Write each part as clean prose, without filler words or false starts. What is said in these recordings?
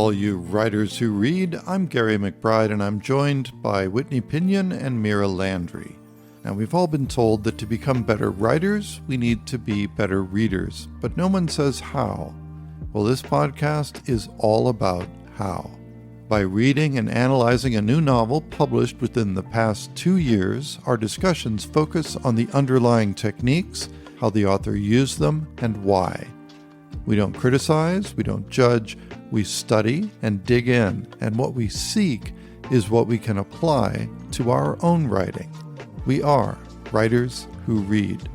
all you writers who read. I'm Gary McBride, and I'm joined by Whitney Pinion and Mira Landry. Now, we've all been told that to become better writers, we need to be better readers, but no one says how. Well, this podcast is all about how. By reading and analyzing a new novel published within the past 2 years, our discussions focus on the underlying techniques, how the author used them, and why. We don't criticize, we don't judge, we study and dig in, and what we seek is what we can apply to our own writing. We are writers who read.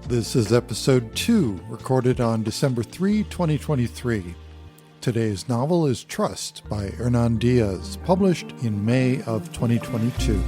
This is episode 2, recorded on December 3, 2023. Today's novel is Trust by Hernan Diaz, published in May of 2022.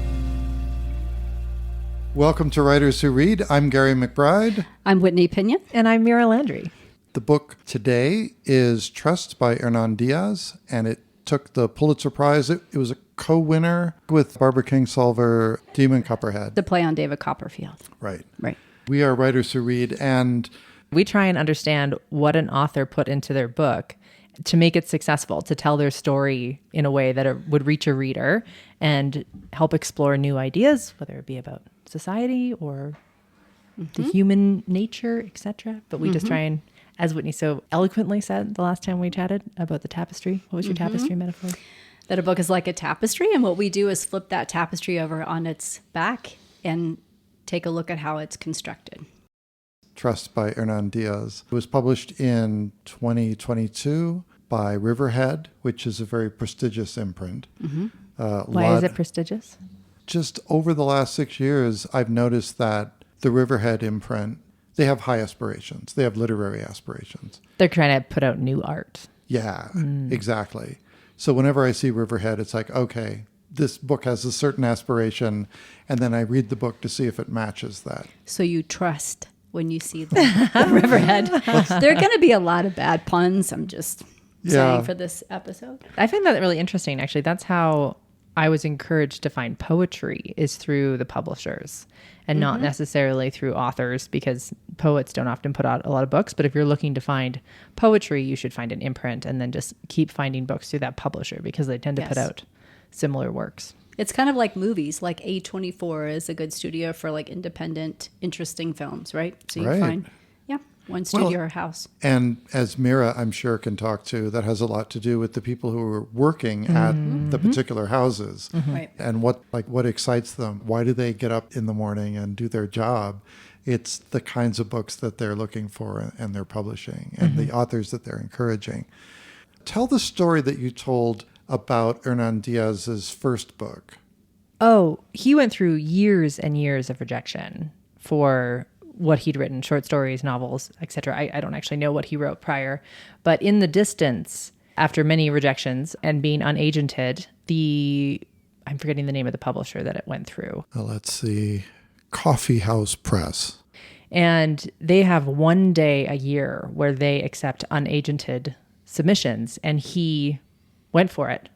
Welcome to Writers Who Read. I'm Gary McBride. I'm Whitney Pinion. And I'm Mira Landry. The book today is Trust by Hernan Diaz, and it took the Pulitzer Prize. It was a co-winner with Barbara Kingsolver, Demon Copperhead. The play on David Copperfield. Right. Right. We are Writers Who Read, and we try and understand what an author put into their book to make it successful, to tell their story in a way that it would reach a reader and help explore new ideas, whether it be about society or the human nature, etc. But we just try and, as Whitney so eloquently said the last time we chatted about the tapestry. What was your tapestry metaphor? That a book is like a tapestry, and what we do is flip that tapestry over on its back and take a look at how it's constructed. Trust by Hernan Diaz. It was published in 2022 by Riverhead, which is a very prestigious imprint. Why is it prestigious? Just over the last 6 years, I've noticed that the Riverhead imprint, they have high aspirations. They have literary aspirations. They're trying to put out new art. Yeah, exactly. So whenever I see Riverhead, it's like, okay, this book has a certain aspiration, and then I read the book to see if it matches that. So you trust when you see the Riverhead. There are going to be a lot of bad puns, I'm just saying, for this episode. I find that really interesting, actually. That's how I was encouraged to find poetry, is through the publishers and not necessarily through authors, because poets don't often put out a lot of books. But if you're looking to find poetry, you should find an imprint and then just keep finding books through that publisher, because they tend to put out similar works. It's kind of like movies, like A24 is a good studio for like independent, interesting films, right? So you find, one studio or house. And as Mira, I'm sure, can talk to, that has a lot to do with the people who are working at the particular houses and what excites them. Why do they get up in the morning and do their job? It's the kinds of books that they're looking for and they're publishing, and the authors that they're encouraging. Tell the story that you told about Hernan Diaz's first book. Oh, he went through years and years of rejection for what he'd written, short stories, novels, etc. I don't actually know what he wrote prior, but in the distance, after many rejections and being unagented, I'm forgetting the name of the publisher that it went through. Let's see, Coffee House Press. And they have one day a year where they accept unagented submissions, and he went for it,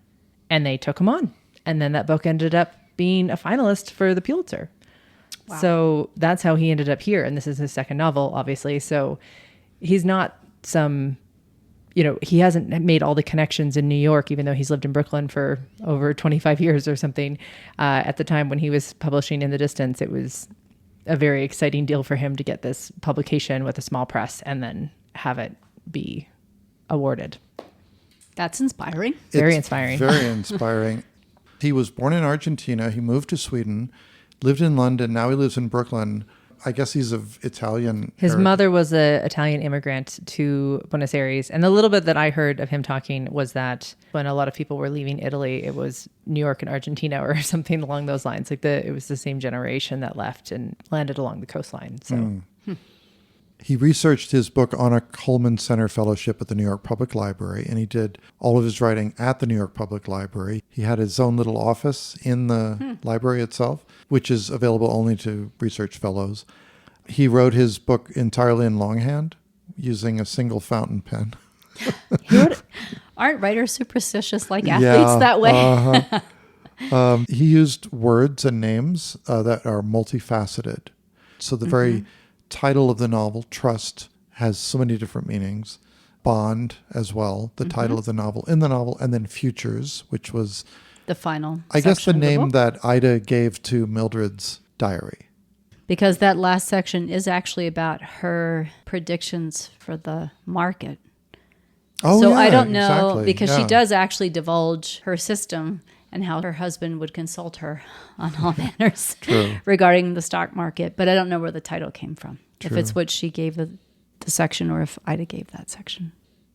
and they took him on. And then that book ended up being a finalist for the Pulitzer. Wow. So that's how he ended up here. And this is his second novel, obviously. So he's not he hasn't made all the connections in New York, even though he's lived in Brooklyn for over 25 years or something. At the time when he was publishing In the Distance, it was a very exciting deal for him to get this publication with a small press and then have it be awarded. That's inspiring. Very inspiring. Very inspiring. He was born in Argentina. He moved to Sweden, lived in London. Now he lives in Brooklyn. I guess he's of Italian. His mother was an Italian immigrant to Buenos Aires. And the little bit that I heard of him talking was that when a lot of people were leaving Italy, it was New York and Argentina or something along those lines. Like it was the same generation that left and landed along the coastline. So. He researched his book on a Cullman Center Fellowship at the New York Public Library, and he did all of his writing at the New York Public Library. He had his own little office in the library itself, which is available only to research fellows. He wrote his book entirely in longhand, using a single fountain pen. Aren't writers superstitious like athletes that way? He used words and names that are multifaceted. So the very title of the novel, Trust, has so many different meanings. Bond as well, the title of the novel, and then Futures, which was the final I guess the section of name book. that Ida gave to Mildred's diary. Because that last section is actually about her predictions for the market. Oh, So yeah, I don't know, exactly. because she Yeah. does actually divulge her system and how her husband would consult her on all manners regarding the stock market. But I don't know where the title came from, if it's what she gave the section or if Ida gave that section.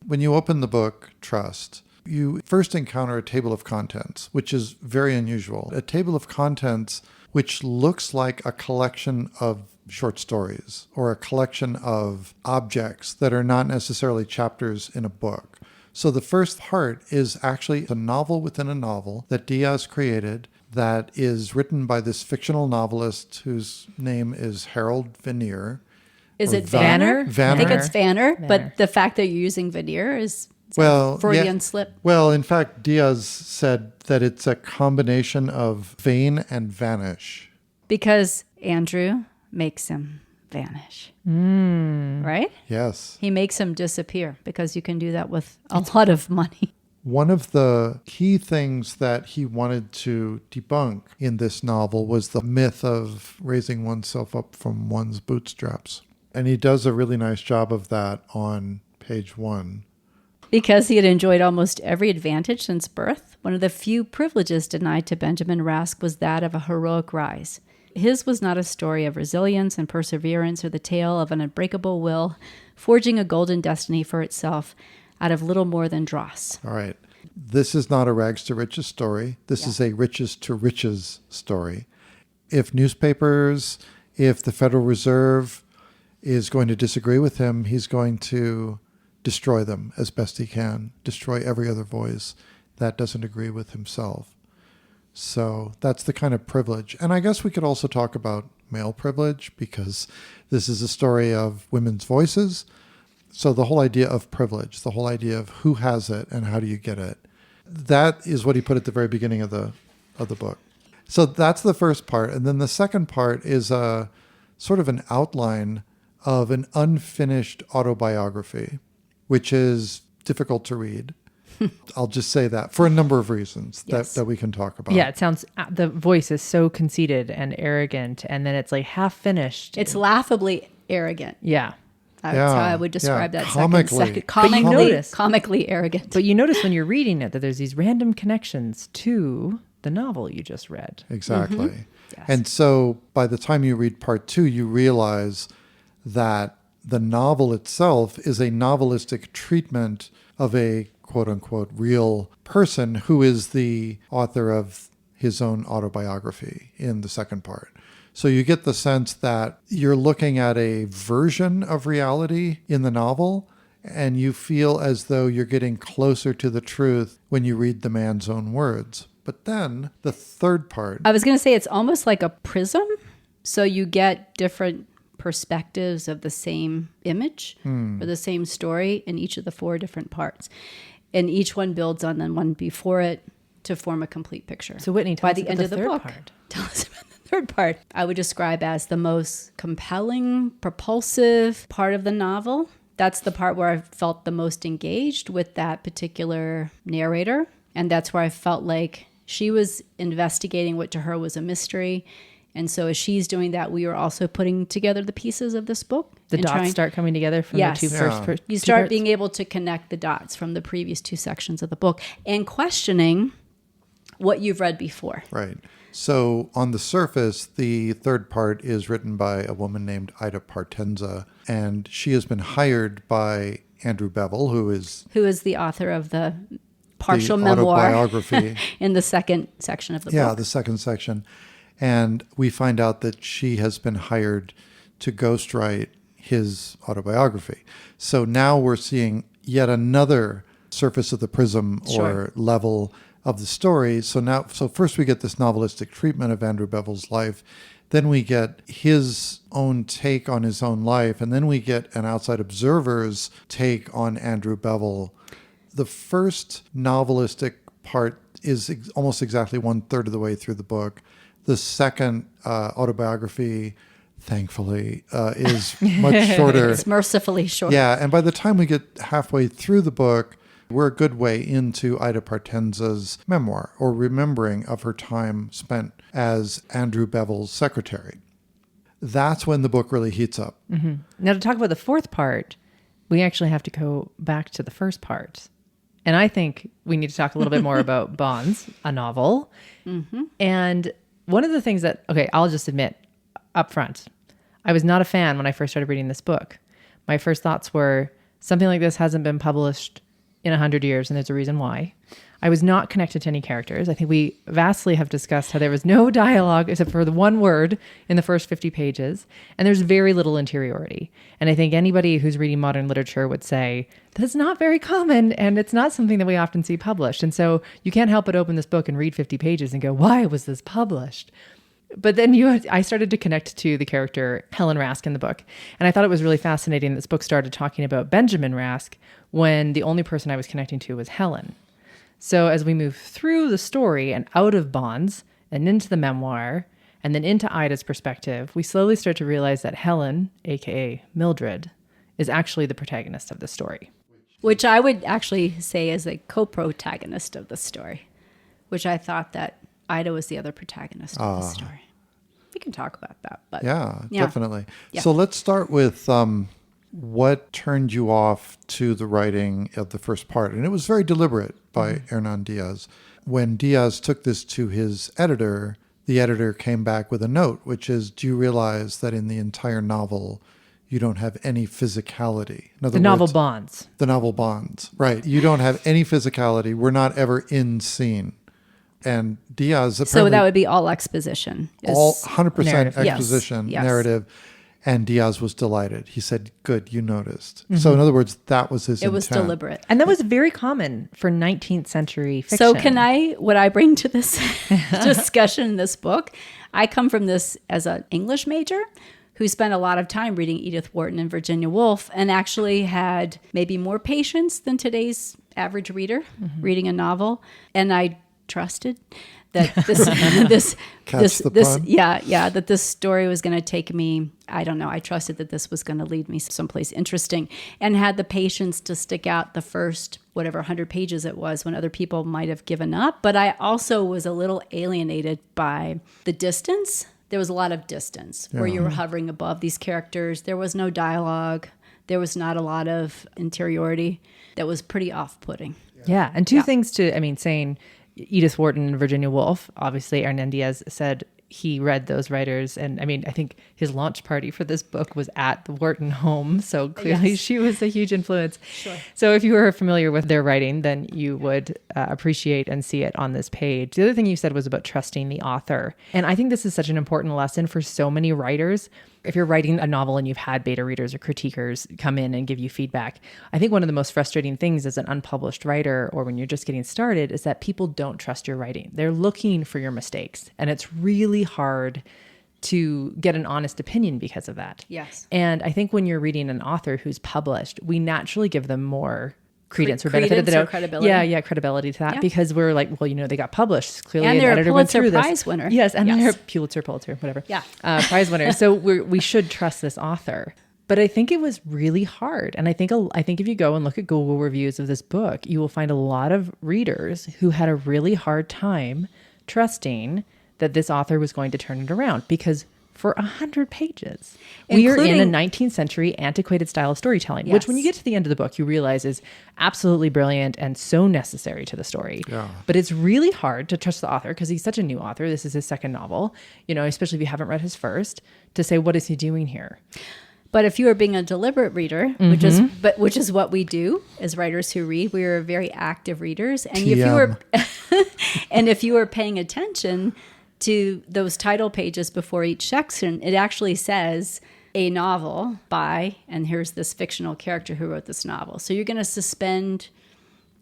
When you open the book, Trust, you first encounter a table of contents, which is very unusual. A table of contents which looks like a collection of short stories or a collection of objects that are not necessarily chapters in a book. So the first part is actually a novel within a novel that Diaz created that is written by this fictional novelist whose name is Harold Veneer. Is Or it Vanner? Vanner. I think it's Vanner, Vanner. but the fact that you're using Veneer is Well, Freudian slip. Well, in fact, Diaz said that it's a combination of vein and vanish. Because Andrew makes him vanish. Right? Yes. He makes him disappear because you can do that with a lot of money. One of the key things that he wanted to debunk in this novel was the myth of raising oneself up from one's bootstraps. And he does a really nice job of that on page 1. Because he had enjoyed almost every advantage since birth, one of the few privileges denied to Benjamin Rask was that of a heroic rise. His was not a story of resilience and perseverance or the tale of an unbreakable will, forging a golden destiny for itself out of little more than dross. All right. This is not a rags to riches story. This is a riches to riches story. If newspapers, if the Federal Reserve is going to disagree with him, he's going to destroy them as best he can, destroy every other voice that doesn't agree with himself. So that's the kind of privilege. And I guess we could also talk about male privilege because this is a story of women's voices. So the whole idea of privilege, the whole idea of who has it and how do you get it, that is what he put at the very beginning of the book. So that's the first part. And then the second part is a sort of an outline of an unfinished autobiography, which is difficult to read. I'll just say that for a number of reasons that we can talk about. Yeah, it sounds, the voice is so conceited and arrogant, and then it's like half finished. It's laughably arrogant. Yeah. That's how I would describe that Comically. comically arrogant. But you notice when you're reading it that there's these random connections to the novel you just read. Exactly. Yes. And so by the time you read part 2, you realize that the novel itself is a novelistic treatment of a quote unquote real person who is the author of his own autobiography in the second part. So you get the sense that you're looking at a version of reality in the novel, and you feel as though you're getting closer to the truth when you read the man's own words. But then the third part... I was going to say it's almost like a prism. So you get different perspectives of the same image or the same story in each of the 4 different parts. And each one builds on the one before it to form a complete picture. So Whitney, tell by us the about end the of the third book, part. Tell us about the third part. I would describe as the most compelling, propulsive part of the novel. That's the part where I felt the most engaged with that particular narrator. And that's where I felt like she was investigating what to her was a mystery. And so as she's doing that, we were also putting together the pieces of this book. The dots start coming together from the two first You start being able to connect the dots from the previous 2 sections of the book and questioning what you've read before. Right. So on the surface, the third part is written by a woman named Ida Partenza, and she has been hired by Andrew Bevel, who is the author of the partial the memoir autobiography in the second section of the book. Yeah, the second section. And we find out that she has been hired to ghostwrite his autobiography. So now we're seeing yet another surface of the prism or level of the story. So first we get this novelistic treatment of Andrew Bevel's life. Then we get his own take on his own life. And then we get an outside observer's take on Andrew Bevel. The first novelistic part is almost exactly 1/3 of the way through the book. The second autobiography thankfully, is much shorter. It's mercifully short. Yeah, and by the time we get halfway through the book, we're a good way into Ida Partenza's memoir, or remembering of her time spent as Andrew Bevel's secretary. That's when the book really heats up. Mm-hmm. Now, to talk about the fourth part, we actually have to go back to the first part. And I think we need to talk a little bit more about Bonds, a novel. Mm-hmm. And one of the things that, okay, I'll just admit up front, I was not a fan when I first started reading this book. My first thoughts were, something like this hasn't been published in 100 years, and there's a reason why. I was not connected to any characters. I think we vastly have discussed how there was no dialogue except for the one word in the first 50 pages, and there's very little interiority. And I think anybody who's reading modern literature would say that's not very common, and it's not something that we often see published. And so you can't help but open this book and read 50 pages and go, why was this published? But then I started to connect to the character Helen Rask in the book. And I thought it was really fascinating that this book started talking about Benjamin Rask when the only person I was connecting to was Helen. So as we move through the story and out of Bonds and into the memoir and then into Ida's perspective, we slowly start to realize that Helen, aka Mildred, is actually the protagonist of the story. Which I would actually say is a co-protagonist of the story, which I thought that Ida was the other protagonist of the story. We can talk about that. But Yeah, definitely. Yeah. So let's start with what turned you off to the writing of the first part. And it was very deliberate by Hernan Diaz. When Diaz took this to his editor, the editor came back with a note, which is, do you realize that in the entire novel, you don't have any physicality? In other The novel words, Bonds. The novel Bonds, right. You don't have any physicality. We're not ever in scene. And Diaz apparently... So that would be all exposition. All 100% narrative. exposition, Yes. narrative. And Diaz was delighted. He said, good, you noticed. So in other words, that was his It intent. was deliberate. And that was very common for 19th century fiction. So what I bring to this discussion in this book, I come from this as an English major who spent a lot of time reading Edith Wharton and Virginia Woolf and actually had maybe more patience than today's average reader reading a novel. And I trusted that that this story was going to take me, I don't know, I trusted that this was going to lead me someplace interesting, and had the patience to stick out the first, whatever, 100 pages it was when other people might have given up. But I also was a little alienated by the distance. There was a lot of distance where you were hovering above these characters. There was no dialogue. There was not a lot of interiority. That was pretty off-putting. Yeah. And two things saying Edith Wharton and Virginia Woolf, obviously Hernan Diaz said he read those writers. And I think his launch party for this book was at the Wharton home. So clearly she was a huge influence. Sure. So if you were familiar with their writing, then you would appreciate and see it on this page. The other thing you said was about trusting the author. And I think this is such an important lesson for so many writers. If you're writing a novel and you've had beta readers or critiquers come in and give you feedback, I think one of the most frustrating things as an unpublished writer or when you're just getting started is that people don't trust your writing. They're looking for your mistakes. And it's really hard to get an honest opinion because of that. Yes. And I think when you're reading an author who's published, we naturally give them more credence or benefit of Credence the or doubt. credibility. Yeah, credibility to that because we're like, well, they got published. Clearly, And an they're a editor went Pulitzer through this. Prize winner. Yes, and Yes. they're Pulitzer, whatever. Yeah. Prize winner. So we should trust this author. But I think it was really hard. And I think if you go and look at Google reviews of this book, you will find a lot of readers who had a really hard time trusting that this author was going to turn it around because for 100 pages, we are in a 19th century antiquated style of storytelling, which when you get to the end of the book, you realize is absolutely brilliant and so necessary to the story. Yeah. But it's really hard to trust the author because he's such a new author. This is his second novel, especially if you haven't read his first, to say, what is he doing here? But if you are being a deliberate reader, which is what we do as writers who read, we are very active readers. And if you were paying attention to those title pages before each section, it actually says a novel by, and here's this fictional character who wrote this novel. So you're going to suspend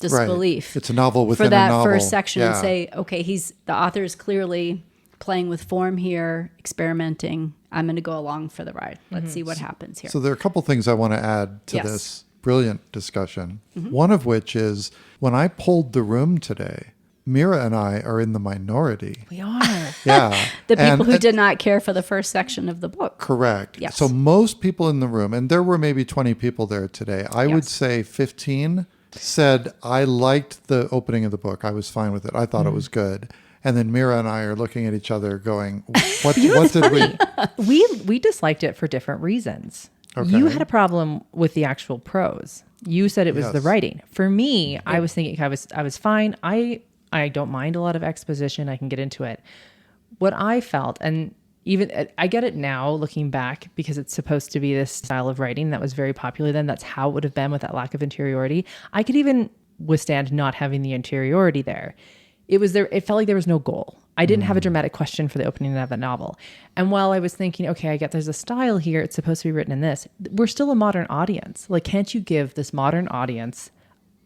disbelief. Right. It's a novel within for that a novel. first section and say, okay, the author is clearly playing with form here, experimenting. I'm going to go along for the ride. Let's see what happens here. So there are a couple things I want to add to this brilliant discussion. One of which is when I pulled the room today, Mira and I are in the minority. We are. Yeah. The people who did not care for the first section of the book. Correct. Yes. So most people in the room, and there were maybe 20 people there today, I would Yes. say 15 said, I liked the opening of the book. I was fine with it. I thought it was good. And then Mira and I are looking at each other going, what did we... We disliked it for different reasons. Okay. You had a problem with the actual prose. You said it was the Yes. writing. For me, I was thinking I was fine. I don't mind a lot of exposition. I can get into it. What I felt, and even I get it now looking back because it's supposed to be this style of writing that was very popular then. That's how it would have been with that lack of interiority. I could even withstand not having the interiority there. It was there. It felt like there was no goal. I didn't have a dramatic question for the opening of the novel. And while I was thinking, okay, I get there's a style here. It's supposed to be written in this. We're still a modern audience. Like, can't you give this modern audience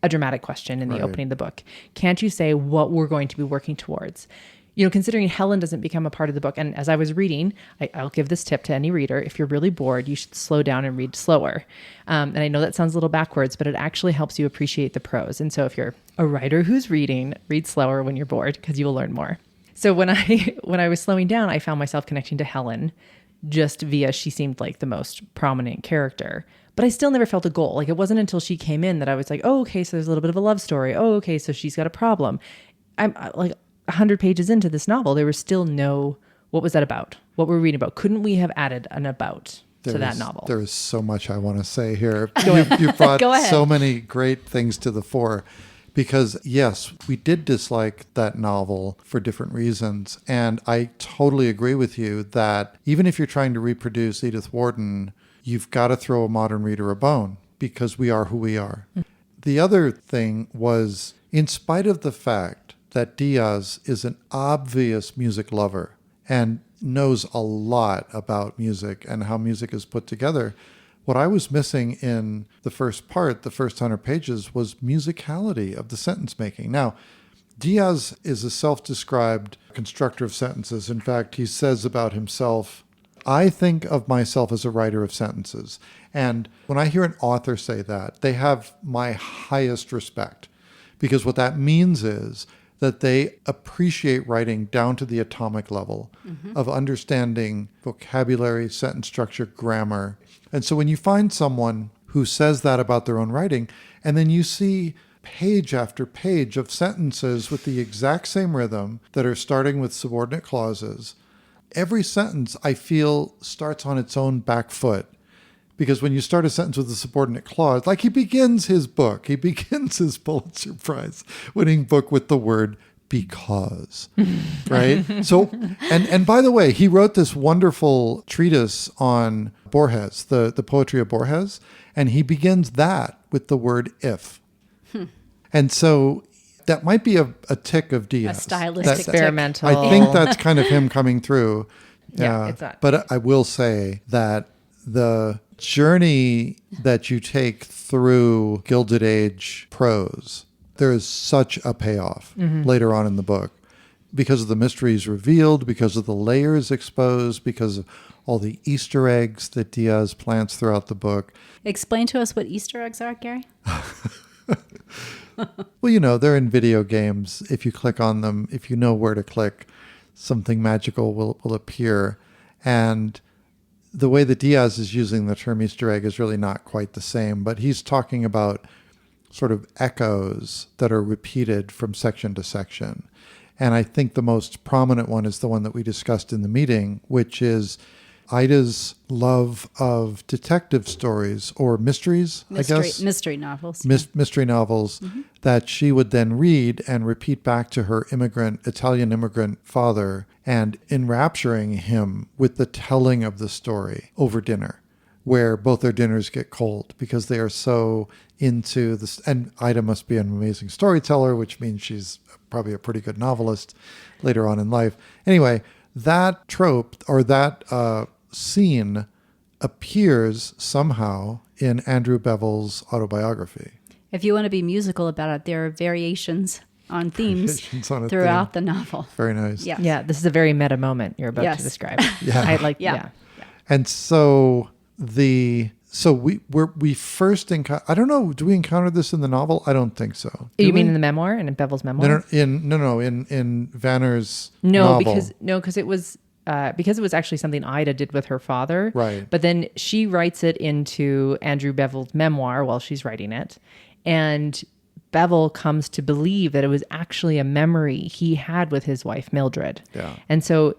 a dramatic question in the opening of the book? Can't you say what we're going to be working towards? You know, considering Helen doesn't become a part of the book. And as I was reading, I'll give this tip to any reader. If you're really bored, you should slow down and read slower. And I know that sounds a little backwards, but it actually helps you appreciate the prose. And so if you're a writer who's reading, read slower when you're bored because you will learn more. So when I was slowing down, I found myself connecting to Helen just via she seemed like the most prominent character. But I still never felt a goal. Like, it wasn't until she came in that I was like, oh, okay, so there's a little bit of a love story. Oh, okay, so she's got a problem. I'm like 100 pages into this novel, there was still no, what was that about? What were we reading about? Couldn't we have added an about to that novel? There is so much I want to say here. You brought Go ahead. so many great things to the fore. Because, yes, we did dislike that novel for different reasons. And I totally agree with you that even if you're trying to reproduce Edith Wharton, you've got to throw a modern reader a bone because we are who we are. The other thing was, in spite of the fact that Diaz is an obvious music lover and knows a lot about music and how music is put together, what I was missing in the first part, the first 100 pages, was musicality of the sentence making. Now, Diaz is a self-described constructor of sentences. In fact, he says about himself, I think of myself as a writer of sentences. And when I hear an author say that, they have my highest respect, because what that means is that they appreciate writing down to the atomic level of understanding vocabulary, sentence structure, grammar. And so when you find someone who says that about their own writing, and then you see page after page of sentences with the exact same rhythm that are starting with subordinate clauses, every sentence, I feel, starts on its own back foot. Because when you start a sentence with a subordinate clause, like he begins his Pulitzer Prize winning book with the word because, right? So, and by the way, he wrote this wonderful treatise on Borges, the poetry of Borges, and he begins that with the word if. And so that might be a tick of Diaz. A stylistic tick. Experimental. I think that's kind of him coming through. Yeah, it's not. But I will say that the journey that you take through Gilded Age prose, there is such a payoff later on in the book because of the mysteries revealed, because of the layers exposed, because of all the Easter eggs that Diaz plants throughout the book. Explain to us what Easter eggs are, Gary. Well, you know, they're in video games. If you click on them, if you know where to click, something magical will appear. And the way that Diaz is using the term Easter egg is really not quite the same, but he's talking about sort of echoes that are repeated from section to section. And I think the most prominent one is the one that we discussed in the meeting, which is Ida's love of detective stories or mysteries, I guess. Mystery novels. Mystery novels that she would then read and repeat back to her Italian immigrant father, and enrapturing him with the telling of the story over dinner, where both their dinners get cold because they are so into this. And Ida must be an amazing storyteller, which means she's probably a pretty good novelist later on in life. Anyway, that trope or that scene appears somehow in Andrew Bevel's autobiography. If you want to be musical about it, there are variations on themes throughout the novel. Very nice. Yeah. Yeah, this is a very meta moment you're about to describe. Yeah. Yeah. And so the So we first encounter. I don't know. Do we encounter this in the novel? I don't think so. Do You mean we? in the memoir and in Bevel's memoir? In Vanner's No, novel. because it was actually something Ida did with her father. Right. But then she writes it into Andrew Bevel's memoir while she's writing it, and Bevel comes to believe that it was actually a memory he had with his wife Mildred. Yeah. And so,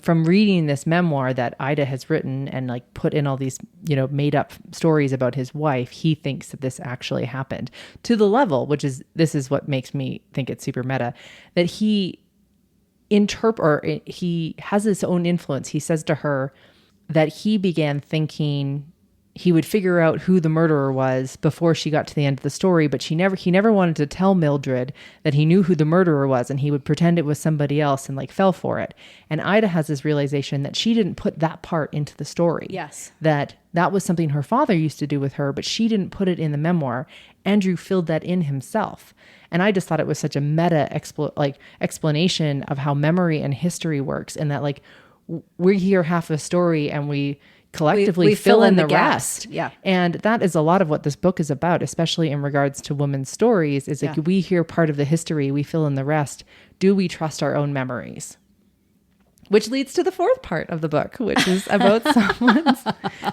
from reading this memoir that Ida has written and like put in all these, made up stories about his wife, he thinks that this actually happened to the level, this is what makes me think it's super meta, that he has his own influence. He says to her that he began thinking he would figure out who the murderer was before she got to the end of the story, but he never wanted to tell Mildred that he knew who the murderer was, and he would pretend it was somebody else and like fell for it. And Ida has this realization that she didn't put that part into the story. Yes. That was something her father used to do with her, but she didn't put it in the memoir. Andrew filled that in himself. And I just thought it was such a meta explanation of how memory and history works, and that like we hear half a story and we collectively we fill in the gaps. rest. Yeah. And that is a lot of what this book is about, especially in regards to women's stories, is like we hear part of the history, we fill in the rest. Do we trust our own memories? Which leads to the fourth part of the book, which is about someone's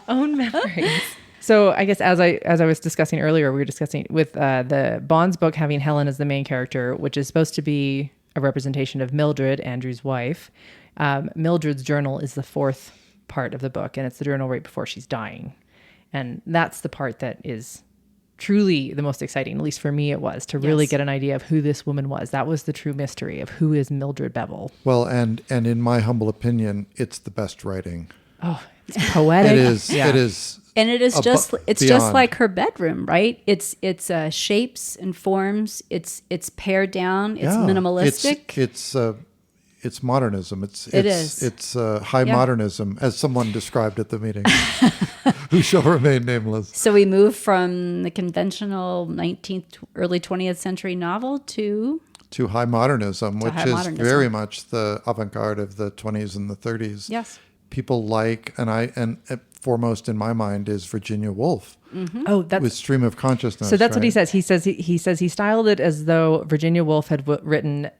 own memories. So I guess as I was discussing earlier, we were discussing with the Bonds book having Helen as the main character, which is supposed to be a representation of Mildred, Andrew's wife. Mildred's journal is the fourth part of the book, and it's the journal right before she's dying. And that's the part that is truly the most exciting, at least for me it was, to really get an idea of who this woman was. That was the true mystery of who is Mildred Bevel. Well, and in my humble opinion, it's the best writing. Oh, it's poetic. It is. Yeah. It is. And it is just beyond. like her bedroom, right? It's shapes and forms. It's pared down. It's minimalistic. It's modernism. It's high Yeah. modernism, as someone described at the meeting, who shall remain nameless. So we move from the conventional 19th, early 20th century novel to high modernism, which high is modernism. very much the avant-garde of the 20s and the 30s. Yes. People like, and foremost in my mind is Virginia Woolf. Mm-hmm. Oh, that's with Stream of Consciousness. so. That's what he right? says. He says he styled it as though Virginia Woolf had written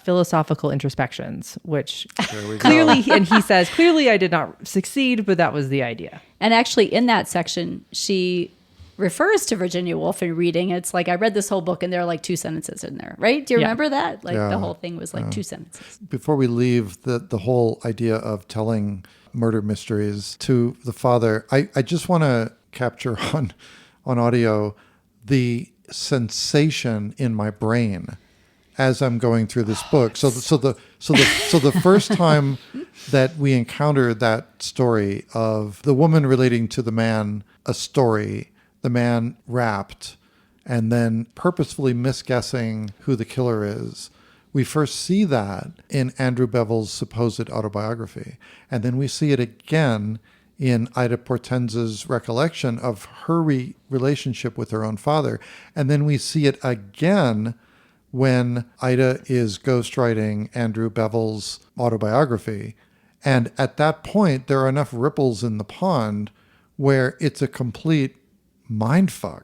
philosophical introspections, which There we go. clearly, and he says clearly, I did not succeed, but that was the idea. And actually, in that section, she refers to Virginia Woolf in reading. It's like, I read this whole book and there are like 2 sentences in there, right? Do you remember that? Like Yeah. the whole thing was like 2 sentences. Before we leave the whole idea of telling murder mysteries to the father, I just want to capture on audio the sensation in my brain as I'm going through this book. So the first time that we encounter that story of the woman relating to the man a story, the man rapped, and then purposefully misguessing who the killer is. We first see that in Andrew Bevel's supposed autobiography. And then we see it again in Ida Portenza's recollection of her relationship with her own father. And then we see it again when Ida is ghostwriting Andrew Bevel's autobiography. And at that point, there are enough ripples in the pond where it's a complete mindfuck,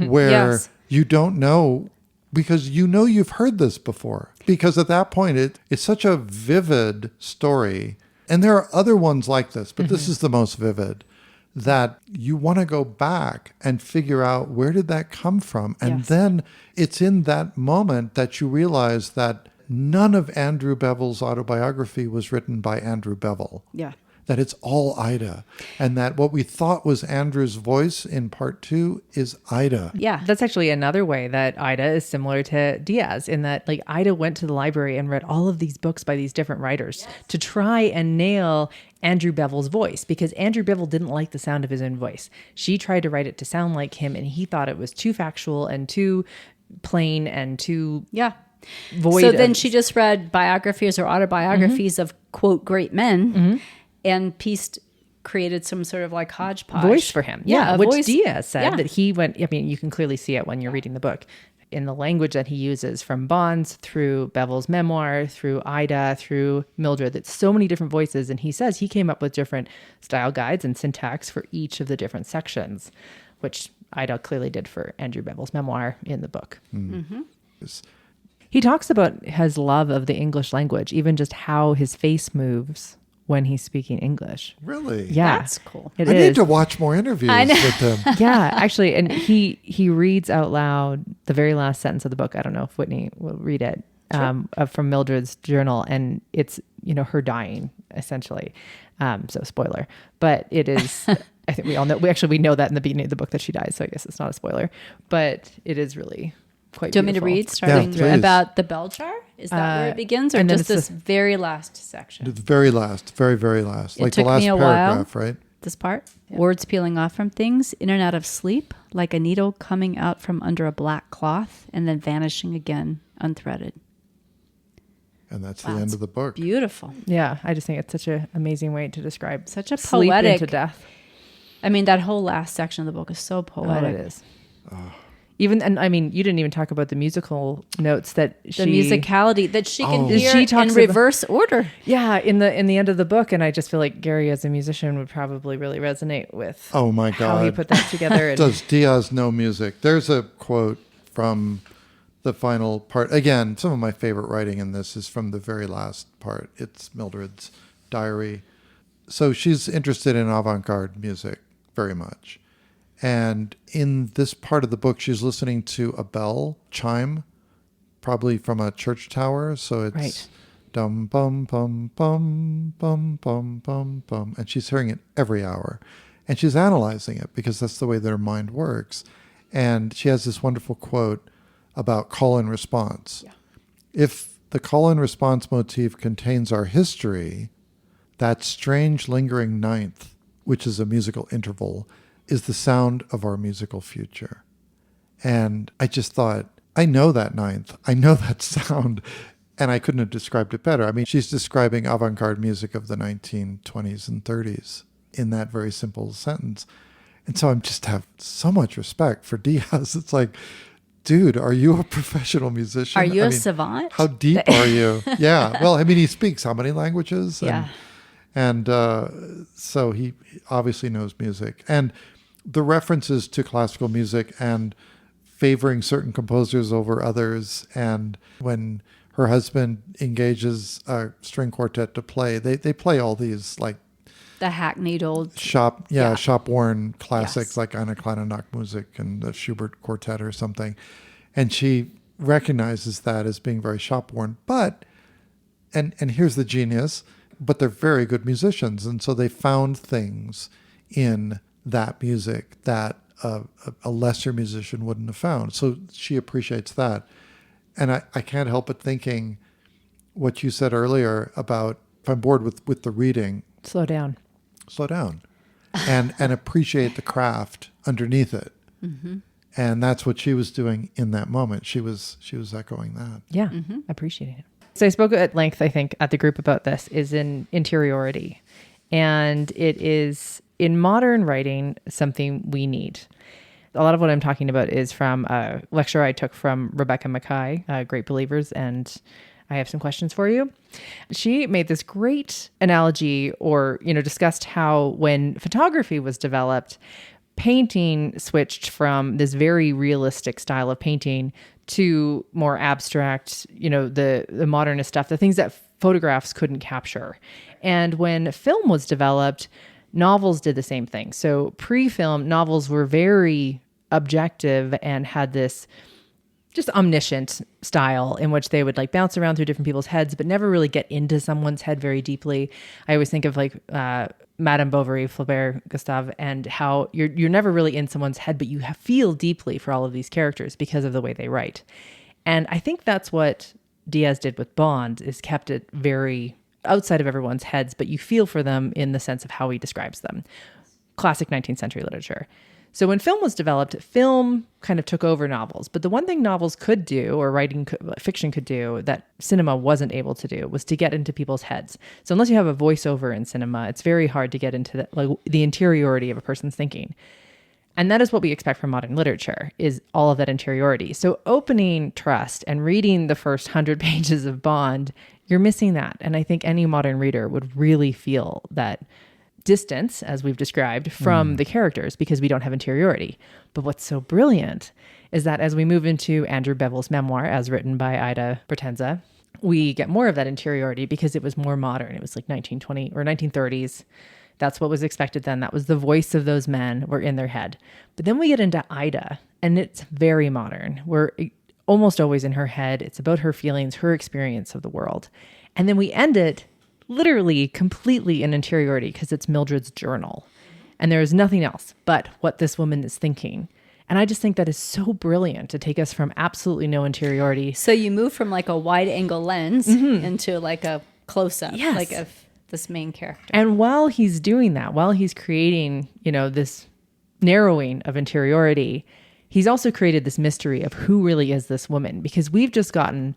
where Yes. you don't know, because you've heard this before. Because at that point, it's such a vivid story. And there are other ones like this, but this is the most vivid, that you want to go back and figure out, where did that come from? And Yes. then it's in that moment that you realize that none of Andrew Bevel's autobiography was written by Andrew Bevel. Yeah. That it's all Ida. And that what we thought was Andrew's voice in part 2 is Ida. Yeah. That's actually another way that Ida is similar to Diaz, in that like Ida went to the library and read all of these books by these different writers to try and nail Andrew Bevel's voice, because Andrew Bevel didn't like the sound of his own voice. She tried to write it to sound like him, and he thought it was too factual and too plain and too Yeah. void. So then of- she just read biographies or autobiographies of, quote, great men and created some sort of like hodgepodge. voice for him. Yeah. A which voice. Diaz said Yeah. that he went, I mean, you can clearly see it when you're reading the book. in the language that he uses, from Bond's through Bevel's memoir, through Ida, through Mildred. It's so many different voices. And he says he came up with different style guides and syntax for each of the different sections, which Ida clearly did for Andrew Bevel's memoir in the book. He talks about his love of the English language, even just how his face moves when he's speaking English. Really? Yeah. That's cool. I need to watch more interviews with him. Yeah, actually. And he reads out loud the very last sentence of the book. I don't know if Whitney will read it, from Mildred's journal. And it's, her dying, essentially. So spoiler. But it is, I think we all know, we know that in the beginning of the book that she dies. So I guess it's not a spoiler. But it is really quite Do you want me to beautiful. read, starting please. about the bell jar? Is that where it begins, or and then just it's this very last section? The very last, very, very last. Like the took last me a paragraph, while. right? This part? Words peeling off from things, in and out of sleep, like a needle coming out from under a black cloth and then vanishing again, unthreaded. And that's Wow, the end it's of the book. Beautiful. Yeah, I just think it's such an amazing way to describe Such a sleep poetic into death. I mean, that whole last section of the book is so Oh, poetic. it is. Even, and I mean, you didn't even talk about the musical notes that The she... musicality that she can hear She in talks about- reverse order. Yeah, in the end of the book, and I just feel like Gary as a musician would probably really resonate with Oh my how he God. put that together. And Does Diaz know music? There's a quote from the final part. Again, some of my favorite writing in this is from the very last part. It's Mildred's diary. So she's interested in avant-garde music very much. And in this part of the book, she's listening to a bell chime, probably from a church tower. So it's Right. dum bum bum bum bum bum bum bum, and she's hearing it every hour, and she's analyzing it because that's the way their mind works. And she has this wonderful quote about call and response. Yeah. If the call and response motif contains our history, that strange lingering ninth, which is a musical interval, is the sound of our musical future. And I just thought, I know that ninth. I know that sound. And I couldn't have described it better. I mean, she's describing avant-garde music of the 1920s and 30s in that very simple sentence. And so I just have so much respect for Diaz. It's like, dude, are you a professional musician? Are you I a mean, savant? How deep are you? Yeah. Well, I mean, he speaks how many languages? Yeah. And so he obviously knows music. And the references to classical music and favoring certain composers over others. And when her husband engages a string quartet to play, they play all these like The hackneyed old. shop-worn classics Yes. like Eine kleine Nachtmusik and the Schubert Quartet or something. And she recognizes that as being very shop-worn. But, and here's the genius, but they're very good musicians. And so they found things in that music that a lesser musician wouldn't have found. So she appreciates that. And I can't help but thinking what you said earlier about if I'm bored with the reading, slow down. slow down and appreciate the craft underneath it. Mm-hmm. And that's what she was doing in that moment. She was echoing that. Yeah, appreciating it. So I spoke at length, I think, at the group about this, is in interiority. And it is, in modern writing, something we need. A lot of what I'm talking about is from a lecture I took from Rebecca Mackay, Great Believers, and I have some questions for you. She made this great analogy or, discussed how when photography was developed, painting switched from this very realistic style of painting to more abstract, the modernist stuff, the things that photographs couldn't capture. And when film was developed, novels did the same thing. So pre-film novels were very objective and had this just omniscient style in which they would like bounce around through different people's heads, but never really get into someone's head very deeply. I always think of like Madame Bovary, Flaubert, Gustave, and how you're never really in someone's head, but you feel deeply for all of these characters because of the way they write. And I think that's what Diaz did with Bond, is kept it very outside of everyone's heads, but you feel for them in the sense of how he describes them. Classic 19th century literature. So when film was developed, film kind of took over novels. But the one thing novels could do, or fiction could do, that cinema wasn't able to do, was to get into people's heads. So unless you have a voiceover in cinema, it's very hard to get into the interiority of a person's thinking. And that is what we expect from modern literature, is all of that interiority. So opening Trust and reading the first 100 pages of Bond, you're missing that. And I think any modern reader would really feel that distance, as we've described, from the characters because we don't have interiority. But what's so brilliant is that as we move into Andrew Beville's memoir, as written by Ida Bretenza, we get more of that interiority because it was more modern. It was like 1920 or 1930s. That's what was expected then. That was the voice of those men were in their head. But then we get into Ida, and it's very modern. We're almost always in her head. It's about her feelings, her experience of the world. And then we end it literally completely in interiority because it's Mildred's journal. And there is nothing else but what this woman is thinking. And I just think that is so brilliant to take us from absolutely no interiority. So you move from like a wide angle lens into like a close up, Yes. like of this main character. And while he's doing that, while he's creating, this narrowing of interiority, he's also created this mystery of who really is this woman, because we've just gotten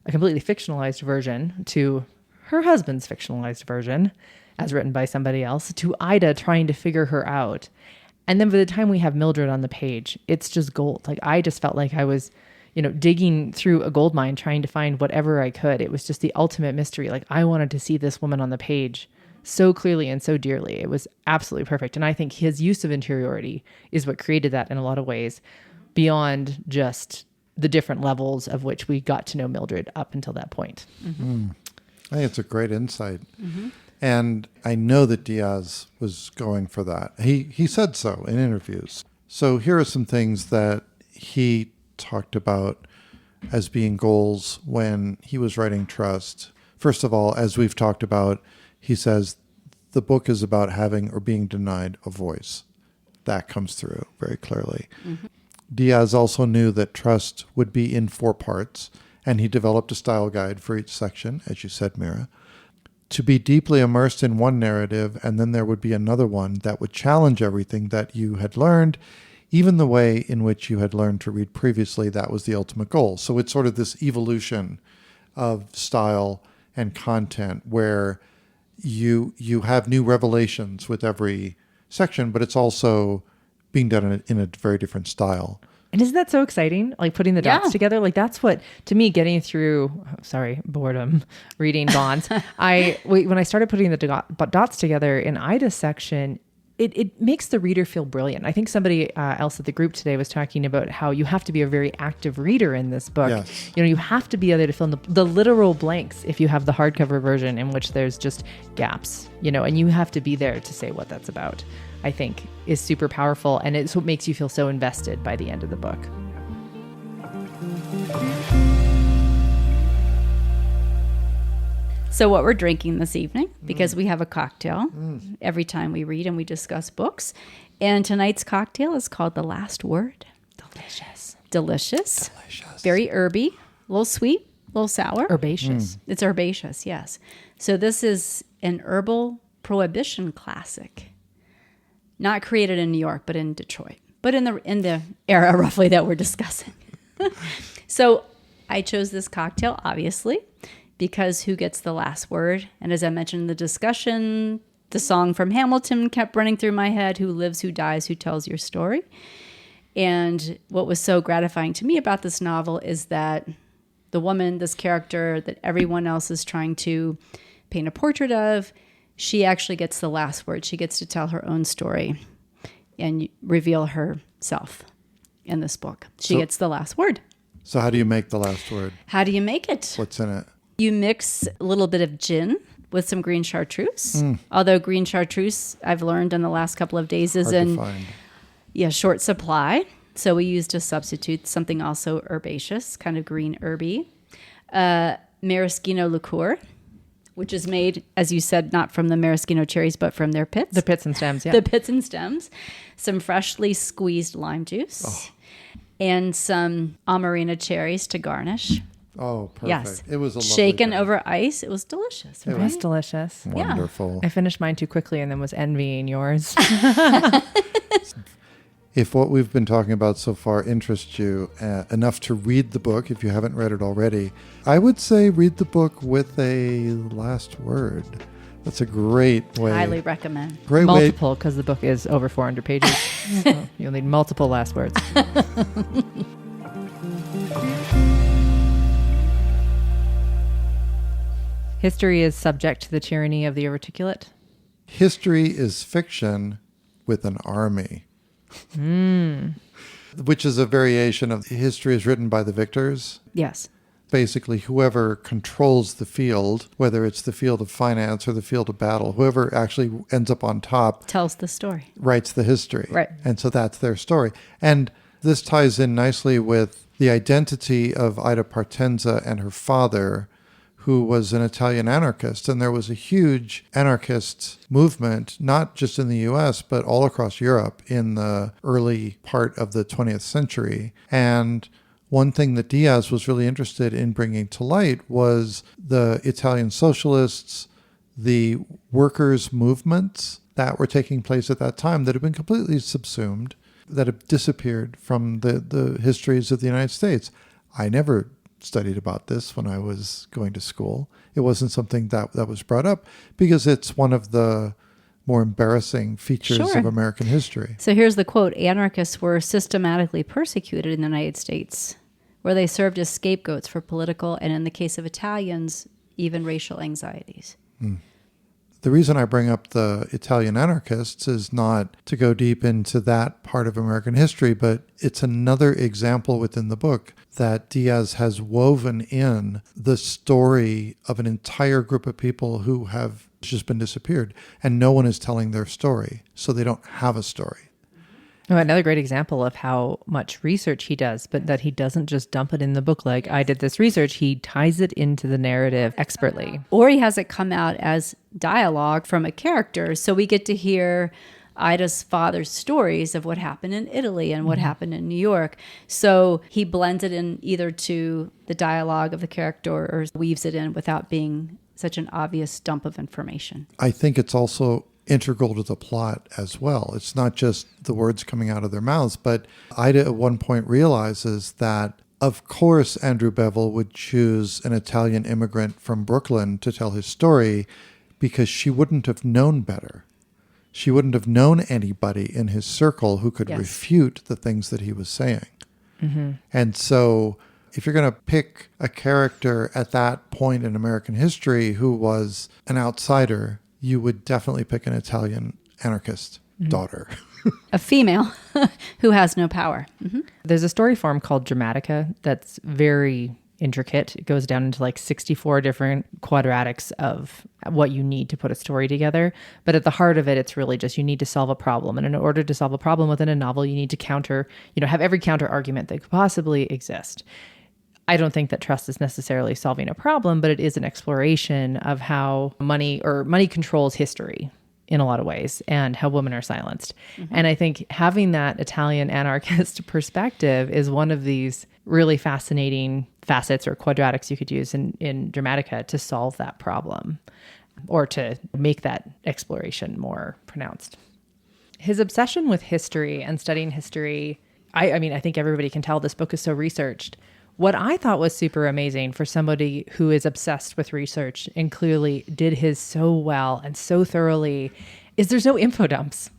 a completely fictionalized version to her husband's fictionalized version, as written by somebody else, to Ida trying to figure her out. And then by the time we have Mildred on the page, it's just gold. Like, I just felt like I was, digging through a gold mine trying to find whatever I could. It was just the ultimate mystery. Like, I wanted to see this woman on the page so clearly and so dearly. It was absolutely perfect. And I think his use of interiority is what created that in a lot of ways, beyond just the different levels of which we got to know Mildred up until that point. I think it's a great insight. And I know that Diaz was going for that. He said so in interviews. So here are some things that he talked about as being goals when he was writing Trust. First of all, as we've talked about, he says the book is about having or being denied a voice. That comes through very clearly. Diaz also knew that Trust would be in 4 parts, and he developed a style guide for each section, as you said, Mira. To be deeply immersed in one narrative, and then there would be another one that would challenge everything that you had learned, even the way in which you had learned to read previously. That was the ultimate goal. So it's sort of this evolution of style and content where you have new revelations with every section, but it's also being done in a very different style. And isn't that so exciting? Like putting the dots together? Like that's what, to me, getting through, boredom, reading Bonds. When I started putting the dots together in Ida's section, it makes the reader feel brilliant. I think somebody else at the group today was talking about how you have to be a very active reader in this book. Yes. You have to be able to fill in the literal blanks if you have the hardcover version in which there's just gaps, and you have to be there to say what that's about. I think is super powerful, and it's what makes you feel so invested by the end of the book. So what we're drinking this evening, because we have a cocktail every time we read and we discuss books. And tonight's cocktail is called The Last Word. Delicious. Very herby, a little sweet, a little sour. Herbaceous. It's herbaceous, yes. So this is an herbal prohibition classic. Not created in New York, but in Detroit. But in the era roughly that we're discussing. So I chose this cocktail, obviously, because who gets the last word? And as I mentioned in the discussion, the song from Hamilton kept running through my head, who lives, who dies, who tells your story. And what was so gratifying to me about this novel is that the woman, this character that everyone else is trying to paint a portrait of, she actually gets the last word. She gets to tell her own story and reveal herself in this book. She gets the last word. So how do you make the last word? How do you make it? What's in it? You mix a little bit of gin with some green chartreuse. Although green chartreuse, I've learned in the last couple of days, is Hard to find. Short supply. So we used to substitute something also herbaceous, kind of green herby. Maraschino liqueur, which is made, as you said, not from the maraschino cherries, but from their pits. The pits and stems, yeah. The pits and stems. Some freshly squeezed lime juice. And some Amarena cherries to garnish. Oh, perfect. Yes. It was a lovely shaken drink. over ice. It was delicious. It was delicious. Wonderful. I finished mine too quickly and then was envying yours. If what we've been talking about so far interests you enough to read the book, if you haven't read it already, I would say read the book with a last word, That's a great way. Highly recommend. Great way. Multiple, because the book is over 400 pages. So you'll need multiple last words. History is subject to the tyranny of the articulate. History is fiction with an army. Which is a variation of history is written by the victors. Yes. Basically, whoever controls the field, whether it's the field of finance or the field of battle, whoever actually ends up on top Tells the story. writes the history. Right. And so that's their story. And this ties in nicely with the identity of Ida Partenza and her father, who was an Italian anarchist. And there was a huge anarchist movement, not just in the US, but all across Europe in the early part of the 20th century. And one thing that Diaz was really interested in bringing to light was the Italian socialists, the workers' movements that were taking place at that time that had been completely subsumed, that had disappeared from the histories of the United States. I never studied about this when I was going to school. It wasn't something that was brought up because it's one of the more embarrassing features of American history. So here's the quote. Anarchists were systematically persecuted in the United States, where they served as scapegoats for political and, in the case of Italians, even racial anxieties. The reason I bring up the Italian anarchists is not to go deep into that part of American history, but it's another example within the book that Diaz has woven in the story of an entire group of people who have just been disappeared, and no one is telling their story, so they don't have a story. Oh, another great example of how much research he does, but that he doesn't just dump it in the book like, I did this research. He ties it into the narrative expertly. Or he has it come out as dialogue from a character. So we get to hear Ida's father's stories of what happened in Italy and what happened in New York. So he blends it in either to the dialogue of the character or weaves it in without being such an obvious dump of information. I think it's also integral to the plot as well. It's not just the words coming out of their mouths, but Ida at one point realizes that, of course, Andrew Bevel would choose an Italian immigrant from Brooklyn to tell his story because she wouldn't have known better. She wouldn't have known anybody in his circle who could refute the things that he was saying. And so if you're going to pick a character at that point in American history who was an outsider, you would definitely pick an Italian anarchist daughter. A female who has no power. There's a story form called Dramatica that's very intricate. It goes down into like 64 different quadratics of what you need to put a story together. But at the heart of it, it's really just you need to solve a problem. And in order to solve a problem within a novel, you need to have every counter argument that could possibly exist. I don't think that trust is necessarily solving a problem, but it is an exploration of how money controls history in a lot of ways and how women are silenced. And I think having that Italian anarchist perspective is one of these really fascinating facets or quadratics you could use in Dramatica to solve that problem or to make that exploration more pronounced. His obsession with history and studying history, I mean, I think everybody can tell this book is so researched. What I thought was super amazing for somebody who is obsessed with research and clearly did his so well and so thoroughly is there's no info dumps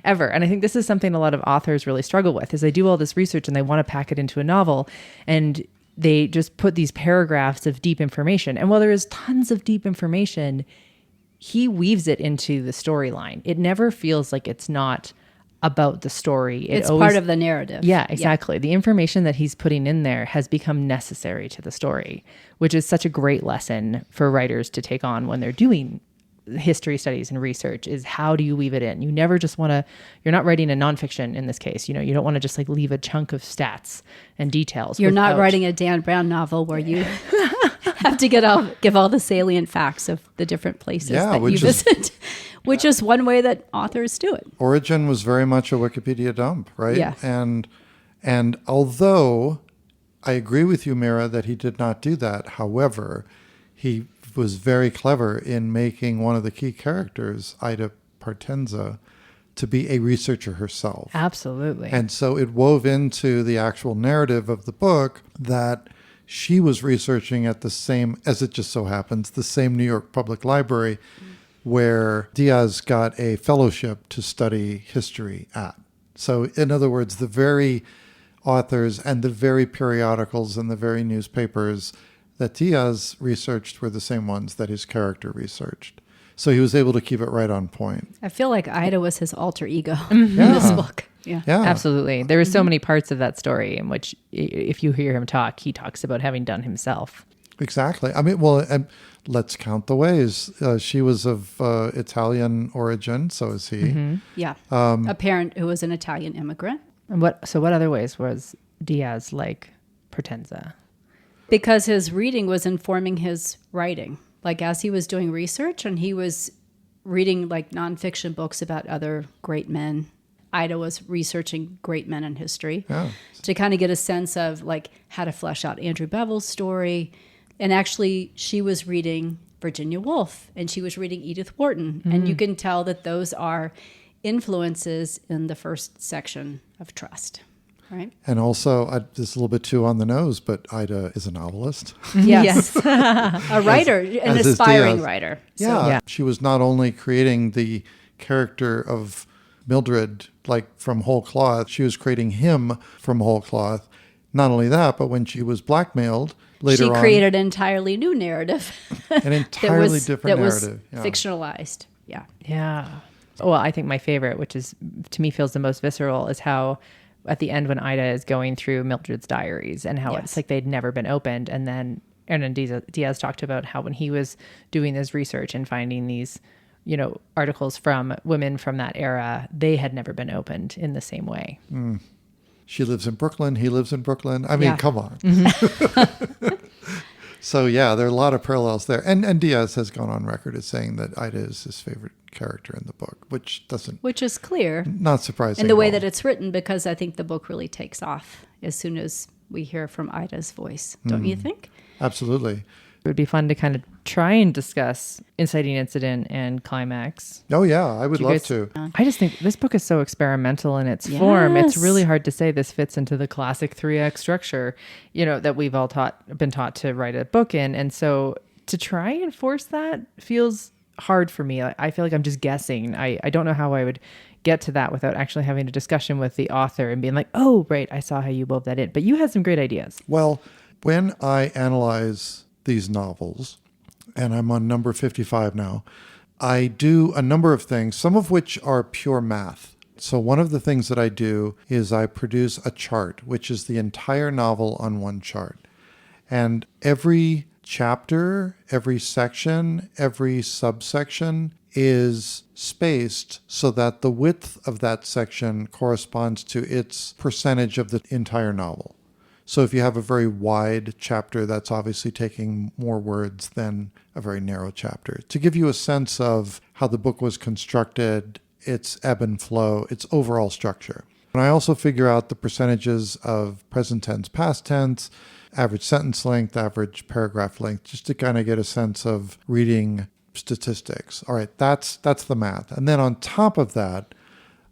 ever. And I think this is something a lot of authors really struggle with is they do all this research and they want to pack it into a novel and they just put these paragraphs of deep information. And while there is tons of deep information, he weaves it into the storyline. It never feels like it's not about the story. It's part of the narrative. Yeah, exactly. The information that he's putting in there has become necessary to the story, which is such a great lesson for writers to take on when they're doing history studies and research is how do you weave it in? You never just want to, you're not writing a nonfiction in this case, you don't want to just like leave a chunk of stats and details. You're not writing a Dan Brown novel where you have to give all the salient facts of the different places that you visit, which is one way that authors do it. Origin was very much a Wikipedia dump, right? Yeah. And although I agree with you, Mira, that he did not do that, however, he was very clever in making one of the key characters, Ida Partenza, to be a researcher herself. Absolutely. And so it wove into the actual narrative of the book that she was researching at the same, as it just so happens, the same New York Public Library where Diaz got a fellowship to study history at. So in other words, the very authors and the very periodicals and the very newspapers that Diaz researched were the same ones that his character researched. So he was able to keep it right on point. I feel like Ida was his alter ego in this book. Yeah. Absolutely. There are so many parts of that story in which, if you hear him talk, he talks about having done himself. Exactly. I mean, well, and let's count the ways. She was of Italian origin, so is he. Yeah. A parent who was an Italian immigrant. And what other ways was Diaz like Potenza? Because his reading was informing his writing. Like as he was doing research and he was reading like nonfiction books about other great men, Ida was researching great men in history to kind of get a sense of like how to flesh out Andrew Bevel's story. And actually she was reading Virginia Woolf and she was reading Edith Wharton. And you can tell that those are influences in the first section of Trust. Right. And also, this is a little bit too on the nose, but Ida is a novelist. Yes. A writer, an aspiring writer. Yeah. She was not only creating the character of Mildred, like from whole cloth, she was creating him from whole cloth. Not only that, but when she was blackmailed later on. She created an entirely new narrative. An entirely different narrative. That was fictionalized. Yeah. Yeah. Well, I think my favorite, which is to me feels the most visceral, is how at the end when Ida is going through Mildred's diaries and how it's like they'd never been opened. And then Hernan Diaz talked about how when he was doing this research and finding these, articles from women from that era, they had never been opened in the same way. She lives in Brooklyn. He lives in Brooklyn. I mean, come on. So, yeah, there are a lot of parallels there. And Diaz has gone on record as saying that Ida is his favorite character in the book, which is clear. Not surprising. In the way that it's written, because I think the book really takes off as soon as we hear from Ida's voice. Don't you think? Absolutely. It would be fun to kind of try and discuss inciting incident and climax. Oh, yeah, I would love to. I just think this book is so experimental in its form. It's really hard to say this fits into the classic 3-act structure, that we've all been taught to write a book in. And so to try and force that feels hard for me. I feel like I'm just guessing. I don't know how I would get to that without actually having a discussion with the author and being like, oh, right, I saw how you wove that in. But you had some great ideas. Well, when I analyze these novels, and I'm on number 55 now, I do a number of things, some of which are pure math. So one of the things that I do is I produce a chart, which is the entire novel on one chart. And every chapter, every section, every subsection is spaced so that the width of that section corresponds to its percentage of the entire novel. So if you have a very wide chapter, that's obviously taking more words than a very narrow chapter. To give you a sense of how the book was constructed, its ebb and flow, its overall structure. And I also figure out the percentages of present tense, past tense, average sentence length, average paragraph length, just to kind of get a sense of reading statistics. All right, that's the math. And then on top of that,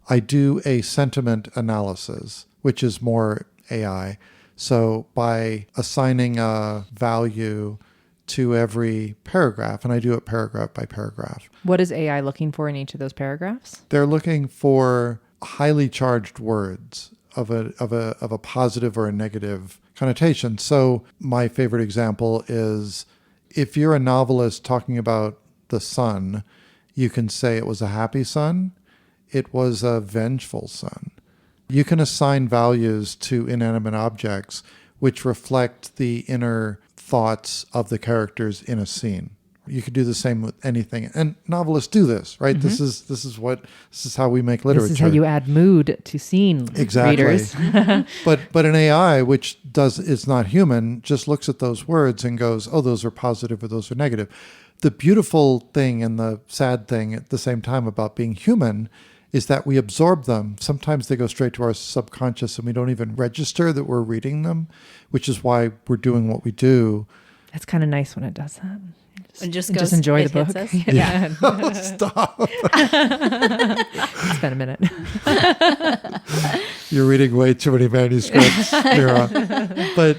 I do a sentiment analysis, which is more AI. So by assigning a value to every paragraph, and I do it paragraph by paragraph. What is AI looking for in each of those paragraphs? They're looking for highly charged words of a positive or a negative connotation. So my favorite example is if you're a novelist talking about the sun, you can say it was a happy sun, it was a vengeful sun. You can assign values to inanimate objects which reflect the inner thoughts of the characters in a scene. You could do the same with anything. And novelists do this, right? This is how we make literature. This is how you add mood to scene, exactly. Readers. But an AI, which is not human, just looks at those words and goes, oh, those are positive or those are negative. The beautiful thing and the sad thing at the same time about being human is that we absorb them. Sometimes they go straight to our subconscious and we don't even register that we're reading them, which is why we're doing what we do. That's kind of nice when it does that. Just enjoy the book. Yeah. Stop. It's been a minute. You're reading way too many manuscripts, Mira. But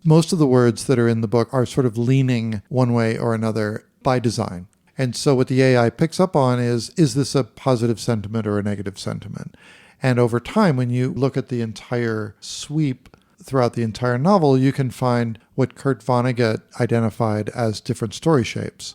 most of the words that are in the book are sort of leaning one way or another by design. And so what the AI picks up on is this a positive sentiment or a negative sentiment? And over time, when you look at the entire sweep throughout the entire novel, you can find what Kurt Vonnegut identified as different story shapes,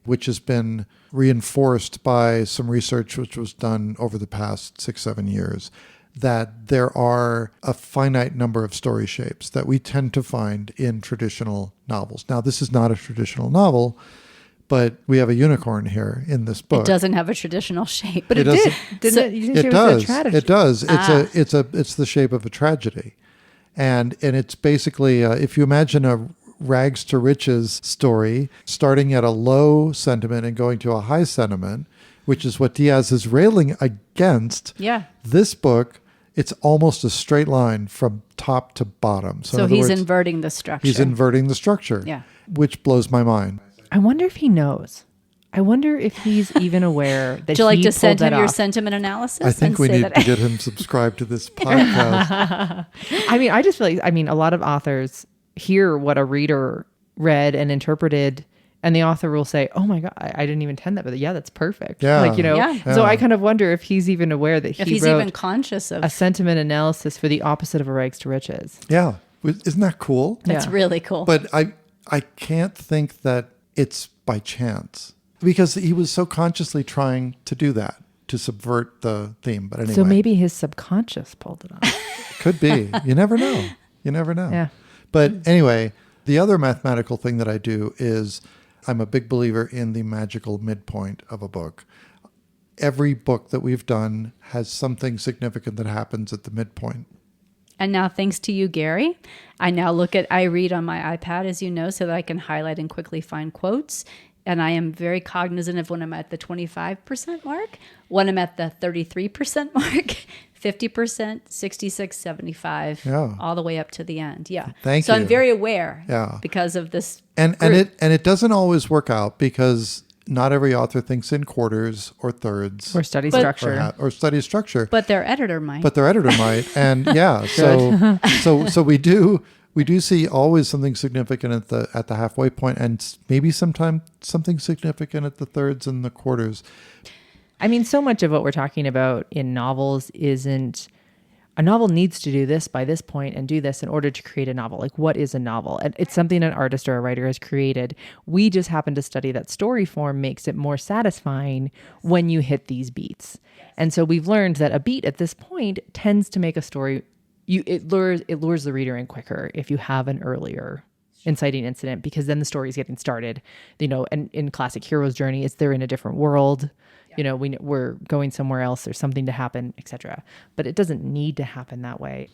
which has been reinforced by some research which was done over the past 6-7 years, that there are a finite number of story shapes that we tend to find in traditional novels. Now, this is not a traditional novel, but we have a unicorn here in this book. It doesn't have a traditional shape. But it did. Didn't it? You didn't say it was a tragedy. It does. It's the shape of a tragedy. And it's basically, if you imagine a rags to riches story, starting at a low sentiment and going to a high sentiment, which is what Diaz is railing against. Yeah. This book, it's almost a straight line from top to bottom. So he's inverting the structure. He's inverting the structure, yeah, which blows my mind. I wonder if he knows. I wonder if he's even aware that Would you like to send him your off. sentiment analysis? I think we need to get him subscribed to this podcast. I mean, I just feel like, a lot of authors hear what a reader read and interpreted, and the author will say, oh my God, I didn't even intend that, but yeah, that's perfect. Yeah. So I kind of wonder if he's even aware that he's wrote even conscious of a sentiment analysis for the opposite of a rags to riches. Yeah. Isn't that cool? It's really cool. But I can't think that it's by chance, because he was so consciously trying to do that, to subvert the theme. But anyway. So maybe his subconscious pulled it off. Could be. You never know. You never know. Yeah. But anyway, the other mathematical thing that I do is I'm a big believer in the magical midpoint of a book. Every book that we've done has something significant that happens at the midpoint. And now, thanks to you, Gary, I read on my iPad, as you know, so that I can highlight and quickly find quotes. And I am very cognizant of when I'm at the 25% mark, when I'm at the 33% mark, 50%, 66, 75, all the way up to the end. Yeah. Thank you. So I'm very aware because of this. And it doesn't always work out, because not every author thinks in quarters or thirds or study structure or study structure. But their editor might. And yeah, so we do see always something significant at the halfway point, and maybe sometimes something significant at the thirds and the quarters. I mean, so much of what we're talking about in novels isn't a novel needs to do this by this point and do this in order to create a novel. Like, what is a novel? And it's something an artist or a writer has created. We just happen to study that story form makes it more satisfying when you hit these beats. And so we've learned that a beat at this point tends to make a story, it lures the reader in quicker if you have an earlier inciting incident, because then the story is getting started. And in classic hero's journey, they're in a different world. We're going somewhere else. There's something to happen, etc. But it doesn't need to happen that way.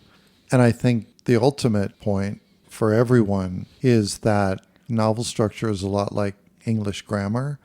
And I think the ultimate point for everyone is that novel structure is a lot like English grammar.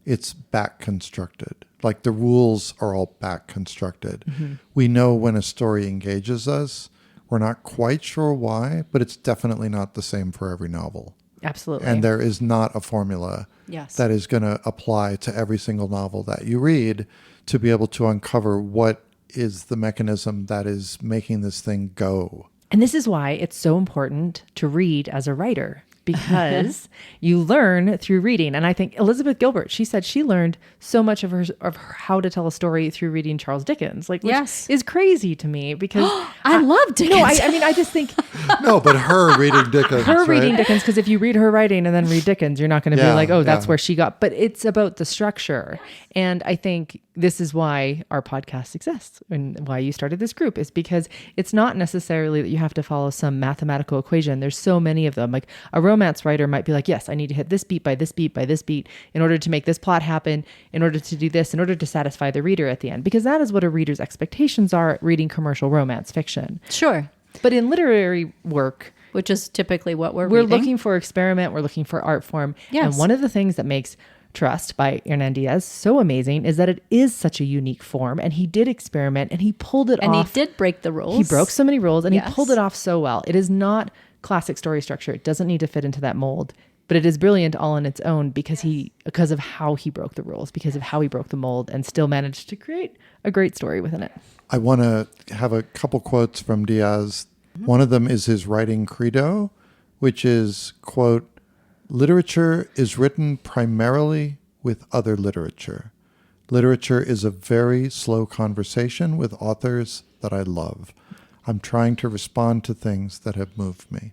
It's back constructed. Like, the rules are all back constructed. Mm-hmm. We know when a story engages us. We're not quite sure why, but it's definitely not the same for every novel. Absolutely. And there is not a formula that is going to apply to every single novel that you read to be able to uncover what is the mechanism that is making this thing go. And this is why it's so important to read as a writer, because you learn through reading. And I think Elizabeth Gilbert, she said she learned so much of how to tell a story through reading Charles Dickens, which is crazy to me, because I love Dickens. No, I just think no, but her reading Dickens, reading Dickens, because if you read her writing and then read Dickens, you're not going to be like, oh, that's where she got. But it's about the structure, and I think this is why our podcast exists and why you started this group, is because it's not necessarily that you have to follow some mathematical equation. There's so many of them. Like, a romance writer might be like, yes, I need to hit this beat by this beat by this beat in order to make this plot happen, in order to do this, in order to satisfy the reader at the end, because that is what a reader's expectations are at reading commercial romance fiction. Sure. But in literary work, which is typically what we're reading, looking for experiment, we're looking for art form. Yes. And one of the things that makes Trust by Hernan Diaz so amazing is that it is such a unique form, and he did experiment and he pulled it off. And he did break the rules. He broke so many rules and he pulled it off so well. It is not classic story structure. It doesn't need to fit into that mold, but it is brilliant all on its own because of how he broke the rules, because of how he broke the mold and still managed to create a great story within it. I want to have a couple quotes from Diaz. One of them is his writing credo, which is, quote, "Literature is written primarily with other literature. Literature is a very slow conversation with authors that I love. I'm trying to respond to things that have moved me.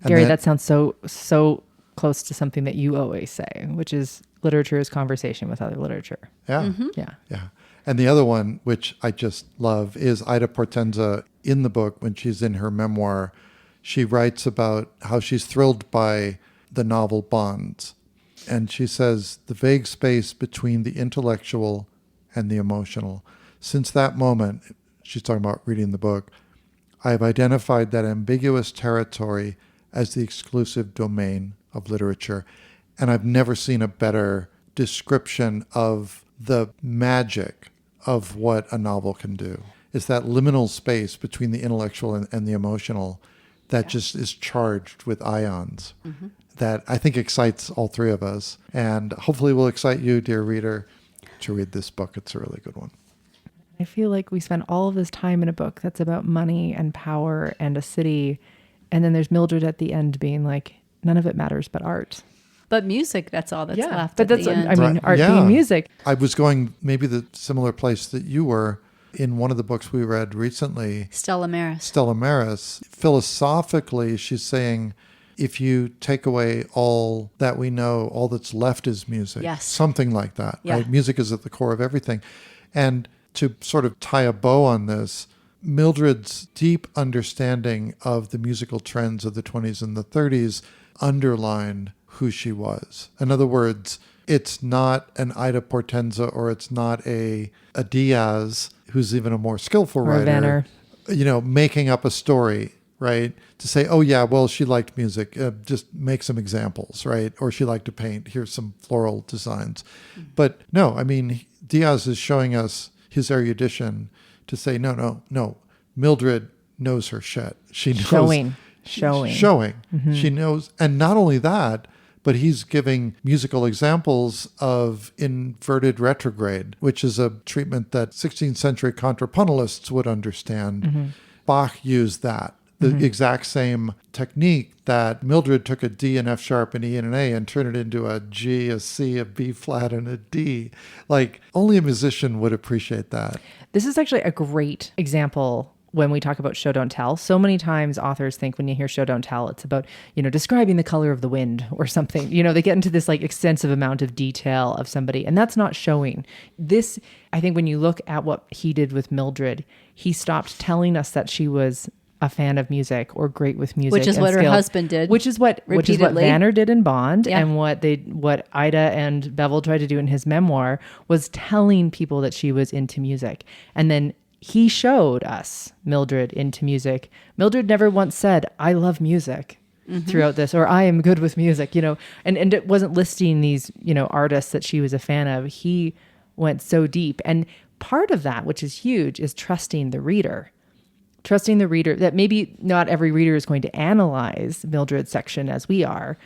And Gary, that sounds so close to something that you always say, which is literature is conversation with other literature. Yeah. Mm-hmm. Yeah. And the other one, which I just love, is Ida Portenza. In the book, when she's in her memoir, she writes about how she's thrilled by the novel Bonds. And she says, the vague space between the intellectual and the emotional. Since that moment, she's talking about reading the book, I have identified that ambiguous territory as the exclusive domain of literature. And I've never seen a better description of the magic of what a novel can do. It's that liminal space between the intellectual and the emotional that just is charged with ions that I think excites all three of us. And hopefully will excite you, dear reader, to read this book. It's a really good one. I feel like we spend all of this time in a book that's about money and power and a city. And then there's Mildred at the end being like, none of it matters but art. But music, that's all that's left. But at that's, the end. I mean, Right. art Yeah. being music. I was going maybe the similar place that you were in one of the books we read recently, Stella Maris. Stella Maris. Philosophically, she's saying, if you take away all that we know, all that's left is music. Yes. Something like that. Yeah. Right? Music is at the core of everything. And to sort of tie a bow on this, Mildred's deep understanding of the musical trends of the 20s and the 30s underlined who she was. In other words, it's not an Ida Portenza or it's not a Diaz, who's even a more skillful Or a writer, Vanner. making up a story, right? To say, oh yeah, well, she liked music. Just make some examples, right? Or she liked to paint. Here's some floral designs. But no, I mean, Diaz is showing us his erudition to say, no. Mildred knows her shit. She knows. Showing. She knows. And not only that, but he's giving musical examples of inverted retrograde, which is a treatment that 16th century contrapuntalists would understand. Bach used that, the exact same technique that Mildred took a D, an F sharp, an E, and an A and turned it into a G, a C, a B flat, and a D. Like, only a musician would appreciate that. This is actually a great example when we talk about show don't tell. So many times authors think when you hear show don't tell, it's about, describing the color of the wind or something. They get into this like extensive amount of detail of somebody, and that's not showing. This, I think when you look at what he did with Mildred, he stopped telling us that she was a fan of music or great with music. Which is what her husband did. Which is what repeatedly. Vanner did in Bond, Yeah. and what Ida and Bevel tried to do in his memoir was telling people that she was into music. And then he showed us Mildred into music. Mildred never once said, I love music throughout this, or I am good with music, and it wasn't listing these, artists that she was a fan of. He went so deep. And part of that, which is huge, is trusting the reader that maybe not every reader is going to analyze Mildred's section as we are,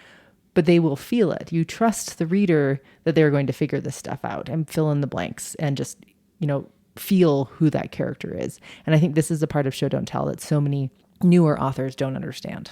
but they will feel it. You trust the reader that they're going to figure this stuff out and fill in the blanks and just, feel who that character is. And I think this is the part of show don't tell that so many newer authors don't understand.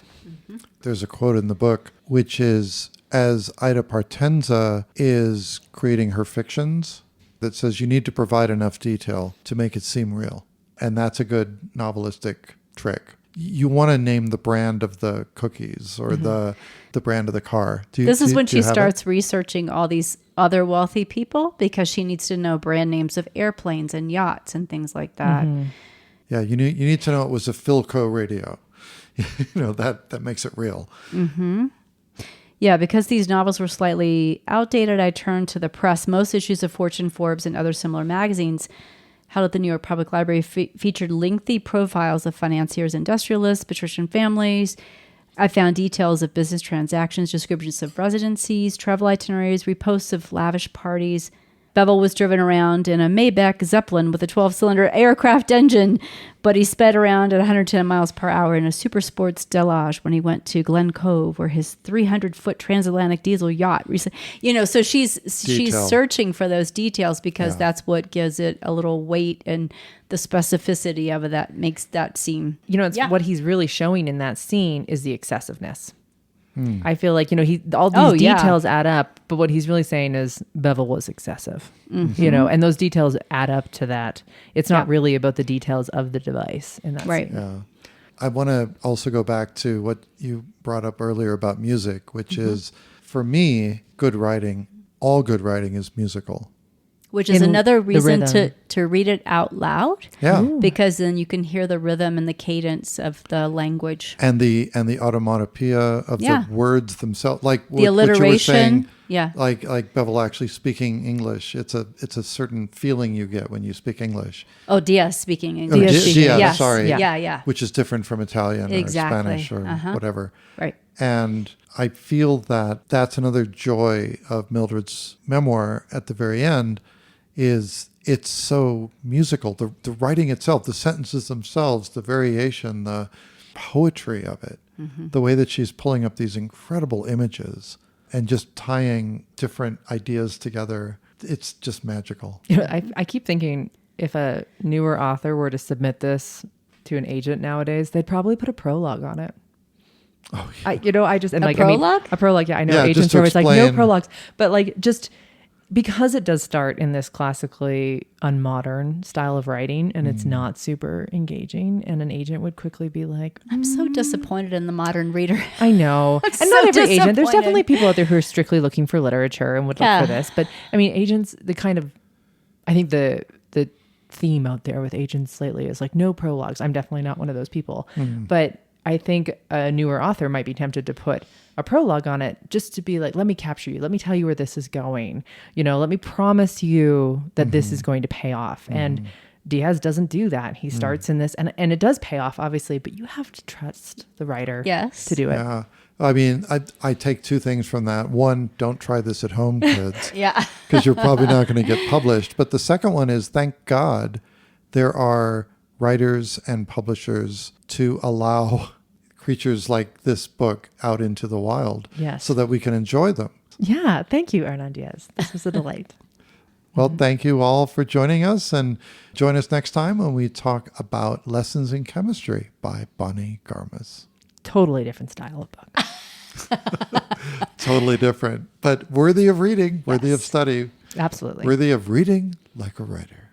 There's a quote in the book, which is, as Ida Partenza is creating her fictions, that says you need to provide enough detail to make it seem real. And that's a good novelistic trick. You want to name the brand of the cookies or the brand of the car. This is when she have starts it? researching all these other wealthy people because she needs to know brand names of airplanes and yachts and things like that. Yeah, you need to know it was a Philco radio. That makes it real. Yeah, because these novels were slightly outdated, I turned to the press. Most issues of Fortune, Forbes, and other similar magazines held at the New York Public Library featured lengthy profiles of financiers, industrialists, patrician families. I found details of business transactions, descriptions of residencies, travel itineraries, reposts of lavish parties. Bevel was driven around in a Maybach Zeppelin with a 12-cylinder aircraft engine, but he sped around at 110 miles per hour in a super sports Delage when he went to Glen Cove, where his 300-foot transatlantic diesel yacht recently. So she's searching for those details because that's what gives it a little weight, and the specificity of it that makes that seem. What he's really showing in that scene is the excessiveness. I feel like, all these details add up, but what he's really saying is Bevel was excessive, and those details add up to that. It's not really about the details of the device in that Right. scene. Yeah. I want to also go back to what you brought up earlier about music, which is, for me, all good writing is musical. Which is In another the reason rhythm. to read it out loud. Yeah. Because then you can hear the rhythm and the cadence of the language. And the automatopoeia of the words themselves, like The alliteration. what you were saying, Yeah. like Bevel actually speaking English. It's a certain feeling you get when you speak English. Oh, Diaz speaking Oh, English. speaking. Diaz, Yes. sorry. Yeah. Which is different from Italian Exactly. or Spanish or whatever. Right. And I feel that that's another joy of Mildred's memoir at the very end, is it's so musical. The writing itself, the sentences themselves, the variation, the poetry of it, the way that she's pulling up these incredible images and just tying different ideas together. It's just magical. I keep thinking if a newer author were to submit this to an agent nowadays, they'd probably put a prologue on it. Oh, yeah. A prologue? A prologue. Yeah, I know Yeah, agents just to are always like, no explain. prologues, but just because it does start in this classically unmodern style of writing and it's not super engaging, and an agent would quickly be like, I'm so disappointed in the modern reader. I know. I'm And so not every agent. There's disappointed. definitely people out there who are strictly looking for literature and would look Yeah. for this. But I mean, agents, I think the theme out there with agents lately is like, no prologues. I'm definitely not one of those people. But I think a newer author might be tempted to put a prologue on it just to be like, let me capture you. Let me tell you where this is going. Let me promise you that this is going to pay off. And Diaz doesn't do that. He starts in this and it does pay off, obviously, but you have to trust the writer to do it. Yeah. I mean, I take two things from that. One, don't try this at home, kids. Yeah. Because you're probably not going to get published. But the second one is, thank God there are writers and publishers to allow creatures like this book out into the wild, Yes. so that we can enjoy them. Yeah. Thank you, Hernan Diaz. This was a delight. Well, thank you all for joining us, and join us next time when we talk about Lessons in Chemistry by Bonnie Garmis. Totally different style of book. Totally different, but worthy of reading, worthy of study, Absolutely. worthy of reading like a writer.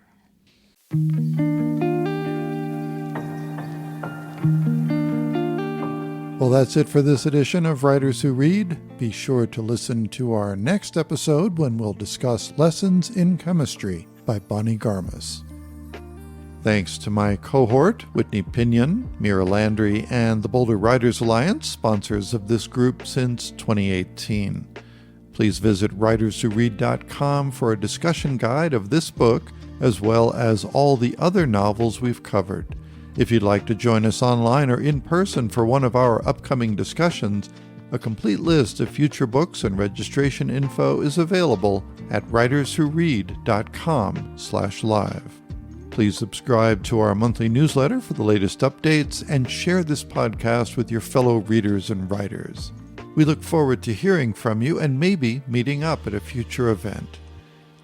Well, that's it for this edition of Writers Who Read. Be sure to listen to our next episode when we'll discuss Lessons in Chemistry by Bonnie Garmis. Thanks to my cohort, Whitney Pinion, Mira Landry, and the Boulder Writers Alliance, sponsors of this group since 2018. Please visit writerswhoread.com for a discussion guide of this book, as well as all the other novels we've covered. If you'd like to join us online or in person for one of our upcoming discussions, a complete list of future books and registration info is available at writerswhoread.com/live. Please subscribe to our monthly newsletter for the latest updates and share this podcast with your fellow readers and writers. We look forward to hearing from you and maybe meeting up at a future event.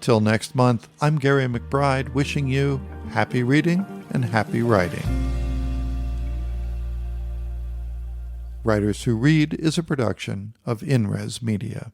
Till next month, I'm Gary McBride, wishing you happy reading and happy writing. Writers Who Read is a production of InRes Media.